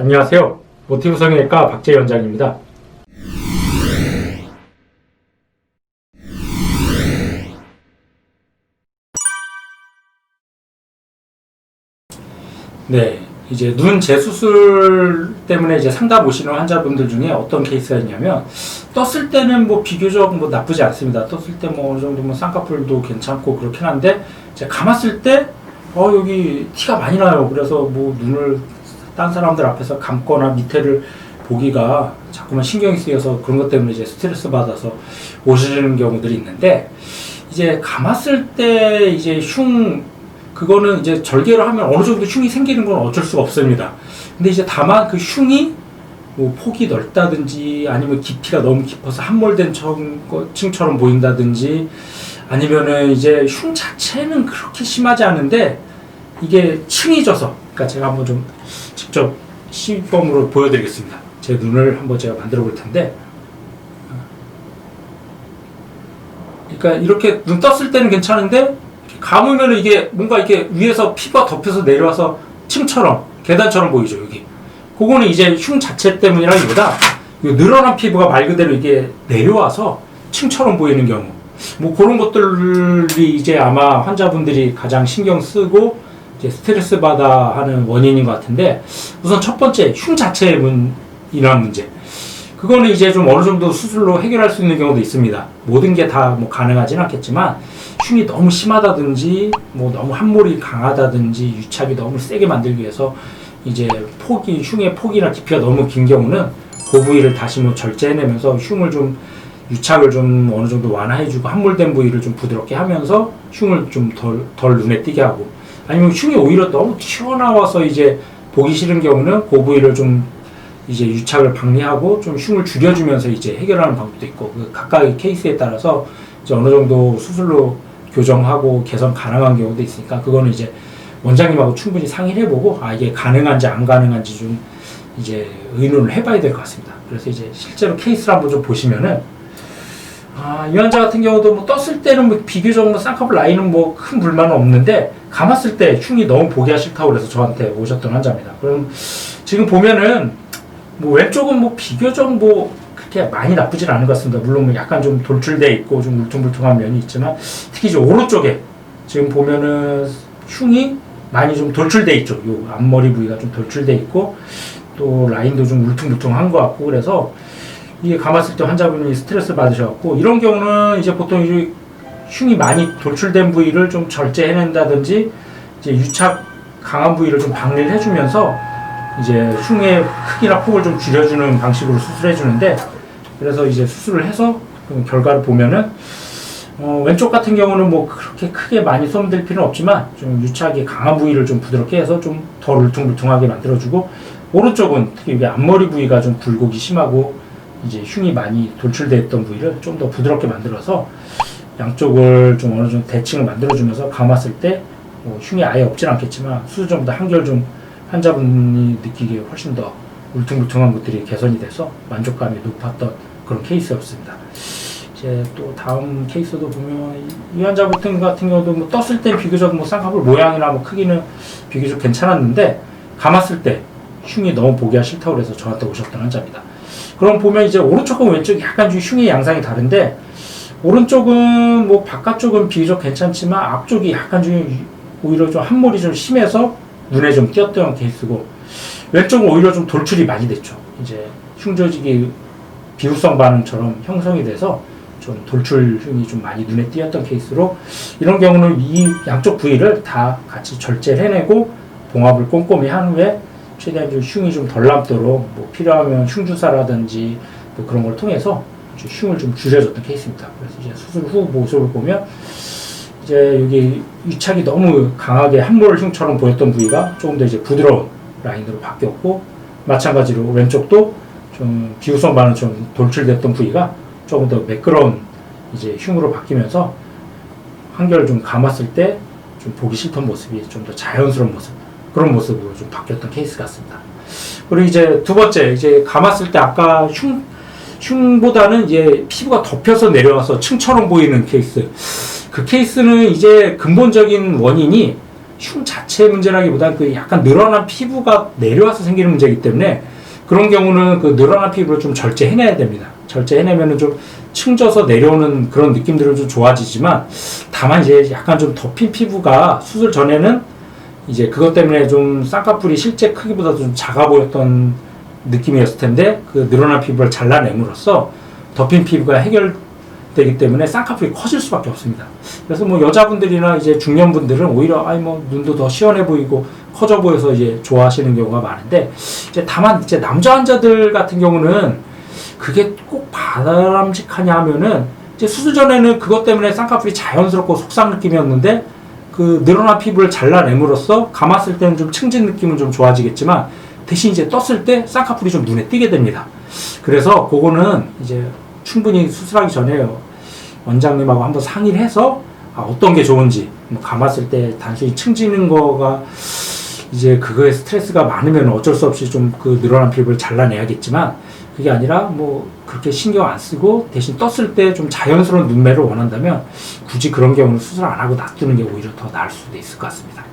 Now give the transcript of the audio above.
안녕하세요. 모티브 성형외과 박재희 원장입니다. 네, 이제 눈 재수술 때문에 이제 상담 오시는 환자분들 중에 어떤 케이스가 있냐면, 떴을 때는 뭐 비교적 뭐 나쁘지 않습니다. 떴을 때 뭐 어느 정도 뭐 쌍꺼풀도 괜찮고 그렇긴 한데, 이제 감았을 때 여기 티가 많이 나요. 그래서 뭐 눈을 딴 사람들 앞에서 감거나 밑에를 보기가 자꾸만 신경이 쓰여서 그런 것 때문에 이제 스트레스 받아서 오시는 경우들이 있는데, 이제 감았을 때 이제 그거는 이제 절개를 하면 어느 정도 흉이 생기는 건 어쩔 수가 없습니다. 근데 이제 다만 그 흉이 뭐 폭이 넓다든지 아니면 깊이가 너무 깊어서 함몰된 층처럼 보인다든지, 아니면은 이제 흉 자체는 그렇게 심하지 않은데 이게 층이 져서, 그러니까 제가 한번 좀 직접 시범으로 보여드리겠습니다. 제 눈을 한번 제가 만들어 볼 텐데, 그러니까 이렇게 눈 떴을 때는 괜찮은데 감으면 이게 뭔가 이렇게 위에서 피부가 덮여서 내려와서 층처럼 계단처럼 보이죠. 여기 그거는 이제 흉 자체 때문이라기보다 늘어난 피부가 말 그대로 이게 내려와서 층처럼 보이는 경우, 뭐 그런 것들이 이제 아마 환자분들이 가장 신경 쓰고 이제 스트레스 받아 하는 원인인 것 같은데, 우선 첫 번째 흉 자체의 이러한 문제, 그거는 이제 좀 어느 정도 수술로 해결할 수 있는 경우도 있습니다. 모든 게 다 뭐 가능하진 않겠지만, 흉이 너무 심하다든지 뭐 너무 함몰이 강하다든지 유착이 너무 세게 만들기 위해서 이제 흉의 폭이나 깊이가 너무 긴 경우는 그 부위를 다시 뭐 절제해내면서 유착을 좀 어느 정도 완화해주고 함몰된 부위를 좀 부드럽게 하면서 흉을 좀 덜 눈에 띄게 하고, 아니면 흉이 오히려 너무 튀어나와서 이제 보기 싫은 경우는 그 부위를 좀 이제 유착을 방리하고 좀 흉을 줄여주면서 이제 해결하는 방법도 있고, 그 각각의 케이스에 따라서 이제 어느 정도 수술로 교정하고 개선 가능한 경우도 있으니까, 그거는 이제 원장님하고 충분히 상의를 해보고 이게 가능한지 안 가능한지 좀 이제 의논을 해봐야 될 것 같습니다. 그래서 이제 실제로 케이스를 한번 좀 보시면은, 이 환자 같은 경우도 뭐 떴을 때는 뭐 비교적 뭐 쌍꺼풀 라인은 뭐 큰 불만은 없는데, 감았을 때 흉이 너무 보기가 싫다고 그래서 저한테 오셨던 환자입니다. 그럼 지금 보면은 뭐 왼쪽은 뭐 비교적 뭐 그렇게 많이 나쁘진 않은 것 같습니다. 물론 뭐 약간 좀 돌출돼 있고 좀 울퉁불퉁한 면이 있지만, 특히 이제 오른쪽에 지금 보면은 흉이 많이 좀 돌출돼 있죠. 요 앞머리 부위가 좀 돌출돼 있고 또 라인도 좀 울퉁불퉁한 것 같고, 그래서 이게 감았을 때 환자분이 스트레스 받으셔갖고, 이런 경우는 이제 보통 이제 흉이 많이 돌출된 부위를 좀 절제해낸다든지 이제 유착 강한 부위를 좀 방리를 해주면서 이제 흉의 크기나 폭을 좀 줄여주는 방식으로 수술해주는데, 그래서 이제 수술을 해서 결과를 보면은 왼쪽 같은 경우는 뭐 그렇게 크게 많이 소음될 필요는 없지만 좀 유착이 강한 부위를 좀 부드럽게 해서 좀 덜 울퉁불퉁하게 만들어주고, 오른쪽은 특히 이게 앞머리 부위가 좀 굴곡이 심하고 이제 흉이 많이 돌출되어 있던 부위를 좀 더 부드럽게 만들어서 양쪽을 좀 어느 정도 대칭을 만들어주면서 감았을 때 뭐 흉이 아예 없진 않겠지만 수술 전보다 한결 좀 환자분이 느끼기에 훨씬 더 울퉁불퉁한 것들이 개선이 돼서 만족감이 높았던 그런 케이스였습니다. 이제 또 다음 케이스도 보면 이 환자 같은 경우도 뭐 떴을 때 비교적 뭐 쌍꺼풀 모양이나 뭐 크기는 비교적 괜찮았는데, 감았을 때 흉이 너무 보기가 싫다고 해서 저한테 오셨던 환자입니다. 그럼 보면 이제 오른쪽과 왼쪽이 약간 좀 흉의 양상이 다른데, 오른쪽은 뭐 바깥쪽은 비교적 괜찮지만 앞쪽이 약간 좀 오히려 좀 함몰이 좀 심해서 눈에 좀 띄었던 케이스고, 왼쪽은 오히려 좀 돌출이 많이 됐죠. 이제 흉 조직이 비후성 반응처럼 형성이 돼서 좀 돌출 흉이 좀 많이 눈에 띄었던 케이스로, 이런 경우는 이 양쪽 부위를 다 같이 절제를 해내고 봉합을 꼼꼼히 한 후에 최대한 좀 흉이 좀 덜 남도록 뭐 필요하면 흉주사라든지 뭐 그런 걸 통해서 흉을 좀 줄여줬던 케이스입니다. 그래서 이제 수술 후 모습을 보면 이제 여기 유착이 너무 강하게 함몰 흉처럼 보였던 부위가 조금 더 이제 부드러운 라인으로 바뀌었고, 마찬가지로 왼쪽도 좀 비후성 반응처럼 돌출됐던 부위가 조금 더 매끄러운 이제 흉으로 바뀌면서 한결 좀 감았을 때 좀 보기 싫던 모습이 좀 더 자연스러운 모습, 그런 모습으로 좀 바뀌었던 케이스 같습니다. 그리고 이제 두 번째, 이제 감았을 때 아까 흉보다는 이제 피부가 덮여서 내려와서 층처럼 보이는 케이스. 그 케이스는 이제 근본적인 원인이 흉 자체 문제라기보다 그 약간 늘어난 피부가 내려와서 생기는 문제이기 때문에 그런 경우는 그 늘어난 피부를 좀 절제해내야 됩니다. 절제해내면은 좀 층져서 내려오는 그런 느낌들은 좀 좋아지지만 다만 이제 약간 좀 덮인 피부가 수술 전에는 이제 그것 때문에 좀 쌍꺼풀이 실제 크기보다 좀 작아 보였던 느낌이었을 텐데 그 늘어난 피부를 잘라냄으로써 덮인 피부가 해결되기 때문에 쌍꺼풀이 커질 수밖에 없습니다. 그래서 뭐 여자분들이나 이제 중년분들은 오히려 아이 뭐 눈도 더 시원해 보이고 커져 보여서 이제 좋아하시는 경우가 많은데 이제 다만 이제 남자 환자들 같은 경우는 그게 꼭 바람직하냐 하면은 이제 수술 전에는 그것 때문에 쌍꺼풀이 자연스럽고 속상 느낌이었는데 그 늘어난 피부를 잘라냄으로써 감았을 때는 좀 층진 느낌은 좀 좋아지겠지만 대신 이제 떴을 때 쌍꺼풀이 좀 눈에 띄게 됩니다. 그래서 그거는 이제 충분히 수술하기 전에 원장님하고 한번 상의를 해서 어떤 게 좋은지 뭐 감았을 때 단순히 층지는 거가 이제 그거에 스트레스가 많으면 어쩔 수 없이 좀 그 늘어난 피부를 잘라내야겠지만 그게 아니라 뭐 그렇게 신경 안 쓰고 대신 떴을 때 좀 자연스러운 눈매를 원한다면 굳이 그런 경우는 수술 안 하고 놔두는 게 오히려 더 나을 수도 있을 것 같습니다.